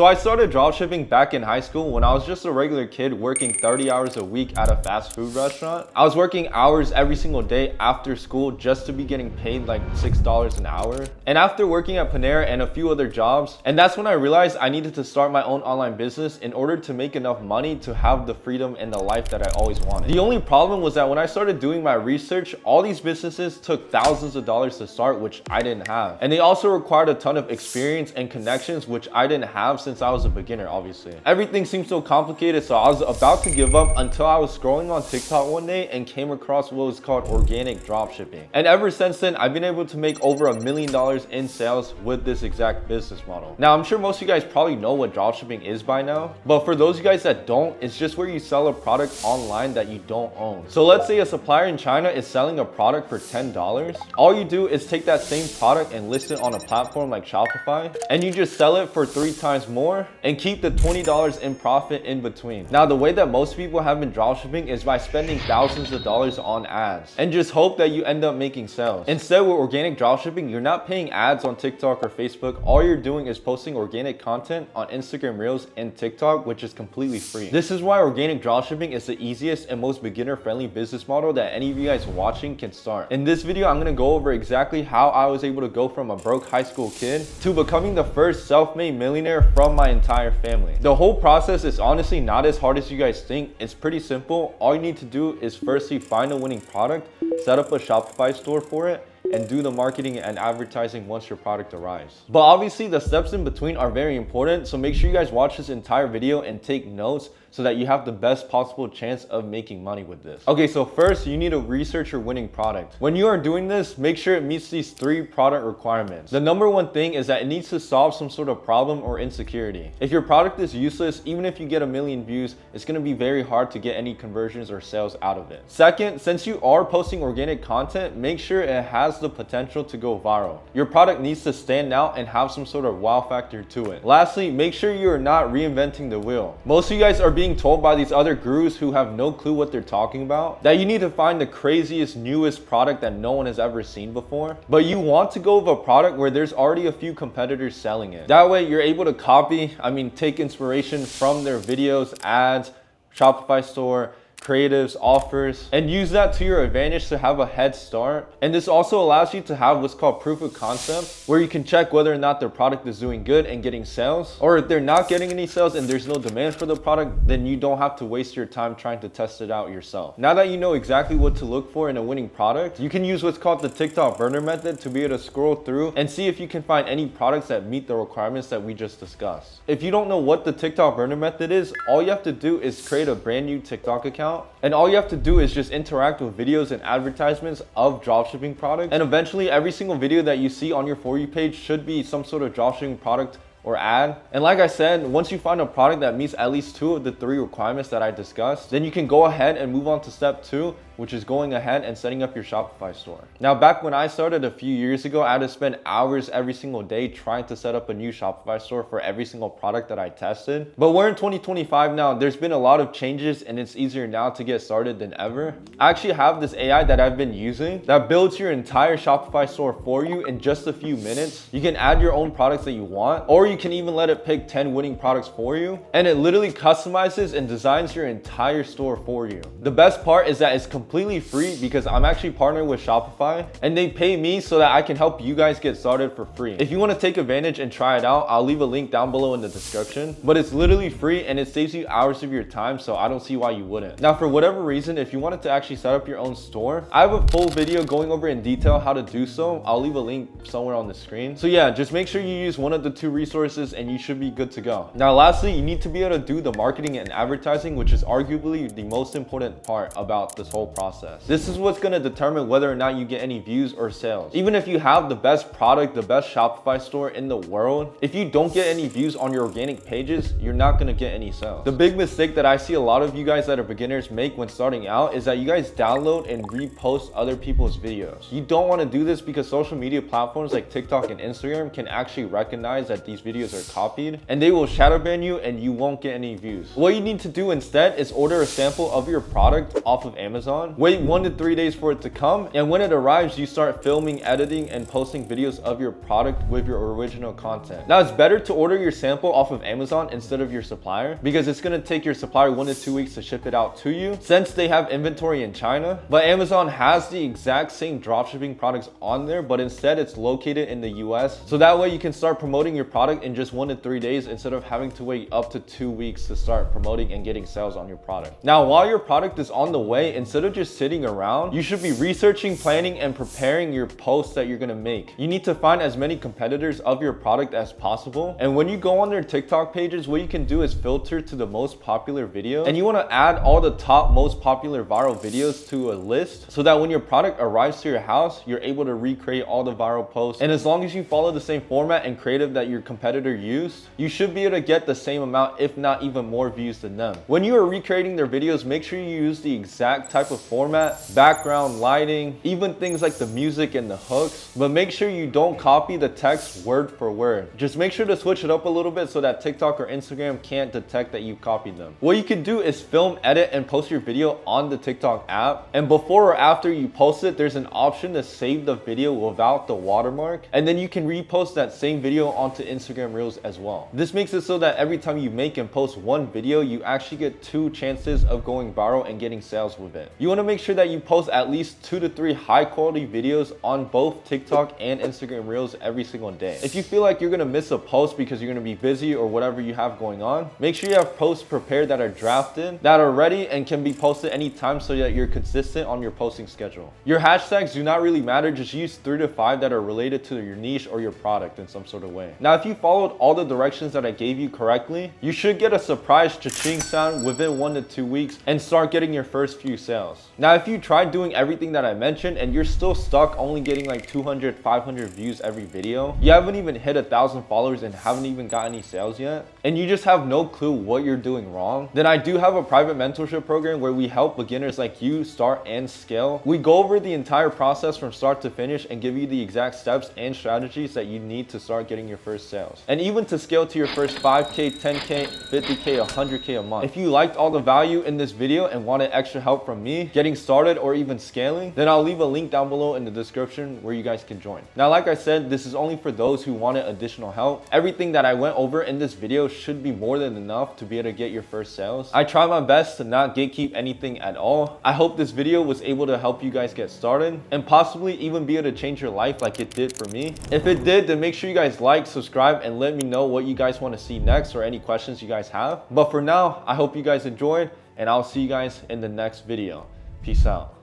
So I started dropshipping back in high school when I was just a regular kid working 30 hours a week at a fast food restaurant. I was working hours every single day after school just to be getting paid like $6 an hour. And after working at Panera and a few other jobs, and that's when I realized I needed to start my own online business in order to make enough money to have the freedom and the life that I always wanted. The only problem was that when I started doing my research, all these businesses took thousands of dollars to start, which I didn't have. And they also required a ton of experience and connections, which I didn't have since I was a beginner, obviously. Everything seemed so complicated, so I was about to give up until I was scrolling on TikTok one day and came across what was called organic dropshipping. And ever since then, I've been able to make over $1 million in sales with this exact business model. Now, I'm sure most of you guys probably know what dropshipping is by now, but for those of you guys that don't, it's just where you sell a product online that you don't own. So let's say a supplier in China is selling a product for $10. All you do is take that same product and list it on a platform like Shopify, and you just sell it for 3 times more and keep the $20 in profit in between. Now, the way that most people have been dropshipping is by spending thousands of dollars on ads and just hope that you end up making sales. Instead, with organic dropshipping, you're not paying ads on TikTok or Facebook. All you're doing is posting organic content on Instagram Reels and TikTok, which is completely free. This is why organic dropshipping is the easiest and most beginner-friendly business model that any of you guys watching can start. In this video, I'm gonna go over exactly how I was able to go from a broke high school kid to becoming the first self-made millionaire from my entire family. The whole process is honestly not as hard as you guys think. It's pretty simple. All you need to do is firstly find a winning product, set up a Shopify store for it, and do the marketing and advertising once your product arrives. But obviously the steps in between are very important, so make sure you guys watch this entire video and take notes so that you have the best possible chance of making money with this. Okay, so first you need to research your winning product. When you are doing this, make sure it meets these 3 product requirements. The number one thing is that it needs to solve some sort of problem or insecurity. If your product is useless, even if you get 1 million views, it's gonna be very hard to get any conversions or sales out of it. Second, since you are posting organic content, make sure it has the potential to go viral. Your product needs to stand out and have some sort of wow factor to it. Lastly, make sure you are not reinventing the wheel. Most of you guys are being told by these other gurus who have no clue what they're talking about that you need to find the craziest, newest product that no one has ever seen before. But you want to go with a product where there's already a few competitors selling it. That way you're able to take inspiration from their videos, ads, Shopify store, creatives, offers, and use that to your advantage to have a head start. And this also allows you to have what's called proof of concept, where you can check whether or not their product is doing good and getting sales, or if they're not getting any sales and there's no demand for the product, then you don't have to waste your time trying to test it out yourself. Now that you know exactly what to look for in a winning product, you can use what's called the TikTok burner method to be able to scroll through and see if you can find any products that meet the requirements that we just discussed. If you don't know what the TikTok burner method is, all you have to do is create a brand new TikTok account, and all you have to do is just interact with videos and advertisements of dropshipping products, and eventually every single video that you see on your For You page should be some sort of dropshipping product or ad. And like I said, once you find a product that meets at least 2 of the 3 requirements that I discussed, then you can go ahead and move on to step 2, which is going ahead and setting up your Shopify store. Now, back when I started a few years ago, I had to spend hours every single day trying to set up a new Shopify store for every single product that I tested. But we're in 2025 now. There's been a lot of changes and it's easier now to get started than ever. I actually have this AI that I've been using that builds your entire Shopify store for you in just a few minutes. You can add your own products that you want, or you can even let it pick 10 winning products for you. And it literally customizes and designs your entire store for you. The best part is that it's completely free because I'm actually partnered with Shopify and they pay me so that I can help you guys get started for free. If you want to take advantage and try it out, I'll leave a link down below in the description, but it's literally free and it saves you hours of your time, so I don't see why you wouldn't. Now, for whatever reason, if you wanted to actually set up your own store, I have a full video going over in detail how to do so. I'll leave a link somewhere on the screen. So yeah, just make sure you use one of the 2 resources and you should be good to go. Now, lastly, you need to be able to do the marketing and advertising, which is arguably the most important part about this whole process. This is what's going to determine whether or not you get any views or sales. Even if you have the best product, the best Shopify store in the world, if you don't get any views on your organic pages, you're not going to get any sales. The big mistake that I see a lot of you guys that are beginners make when starting out is that you guys download and repost other people's videos. You don't want to do this because social media platforms like TikTok and Instagram can actually recognize that these videos are copied and they will shadow ban you and you won't get any views. What you need to do instead is order a sample of your product off of Amazon Amazon, wait 1 to 3 days for it to come, and when it arrives, you start filming, editing, and posting videos of your product with your original content. Now, it's better to order your sample off of Amazon instead of your supplier, because it's going to take your supplier 1 to 2 weeks to ship it out to you since they have inventory in China. But Amazon has the exact same dropshipping products on there, but instead it's located in the US. So that way you can start promoting your product in just 1 to 3 days instead of having to wait up to 2 weeks to start promoting and getting sales on your product. Now, while your product is on the way, instead of just sitting around, you should be researching, planning, and preparing your posts that you're going to make. You need to find as many competitors of your product as possible. And when you go on their TikTok pages, what you can do is filter to the most popular video, and you want to add all the top most popular viral videos to a list so that when your product arrives to your house, you're able to recreate all the viral posts. And as long as you follow the same format and creative that your competitor used, you should be able to get the same amount, if not even more views than them. When you are recreating their videos, make sure you use the exact type of format, background, lighting, even things like the music and the hooks, but make sure you don't copy the text word for word. Just make sure to switch it up a little bit so that TikTok or Instagram can't detect that you copied them. What you can do is film, edit, and post your video on the TikTok app, and before or after you post it, there's an option to save the video without the watermark, and then you can repost that same video onto Instagram Reels as well. This makes it so that every time you make and post one video, you actually get 2 chances of going viral and getting sales with it. You want to make sure that you post at least 2 to 3 high quality videos on both TikTok and Instagram Reels every single day. If you feel like you're going to miss a post because you're going to be busy or whatever you have going on, make sure you have posts prepared that are drafted, that are ready, and can be posted anytime so that you're consistent on your posting schedule. Your hashtags do not really matter, just use 3 to 5 that are related to your niche or your product in some sort of way. Now, if you followed all the directions that I gave you correctly, you should get a surprise cha-ching sound within 1 to 2 weeks and start getting your first few sales. Now, if you tried doing everything that I mentioned and you're still stuck only getting like 200, 500 views every video, you haven't even hit 1,000 followers and haven't even got any sales yet, and you just have no clue what you're doing wrong, then I do have a private mentorship program where we help beginners like you start and scale. We go over the entire process from start to finish and give you the exact steps and strategies that you need to start getting your first sales, and even to scale to your first 5K, 10K, 50K, 100K a month. If you liked all the value in this video and wanted extra help from me getting started or even scaling, then I'll leave a link down below in the description where you guys can join. Now, like I said, this is only for those who wanted additional help. Everything that I went over in this video should be more than enough to be able to get your first sales. I try my best to not gatekeep anything at all. I hope this video was able to help you guys get started and possibly even be able to change your life like it did for me. If it did, then make sure you guys like, subscribe, and let me know what you guys want to see next or any questions you guys have. But for now, I hope you guys enjoyed, and I'll see you guys in the next video. Peace out.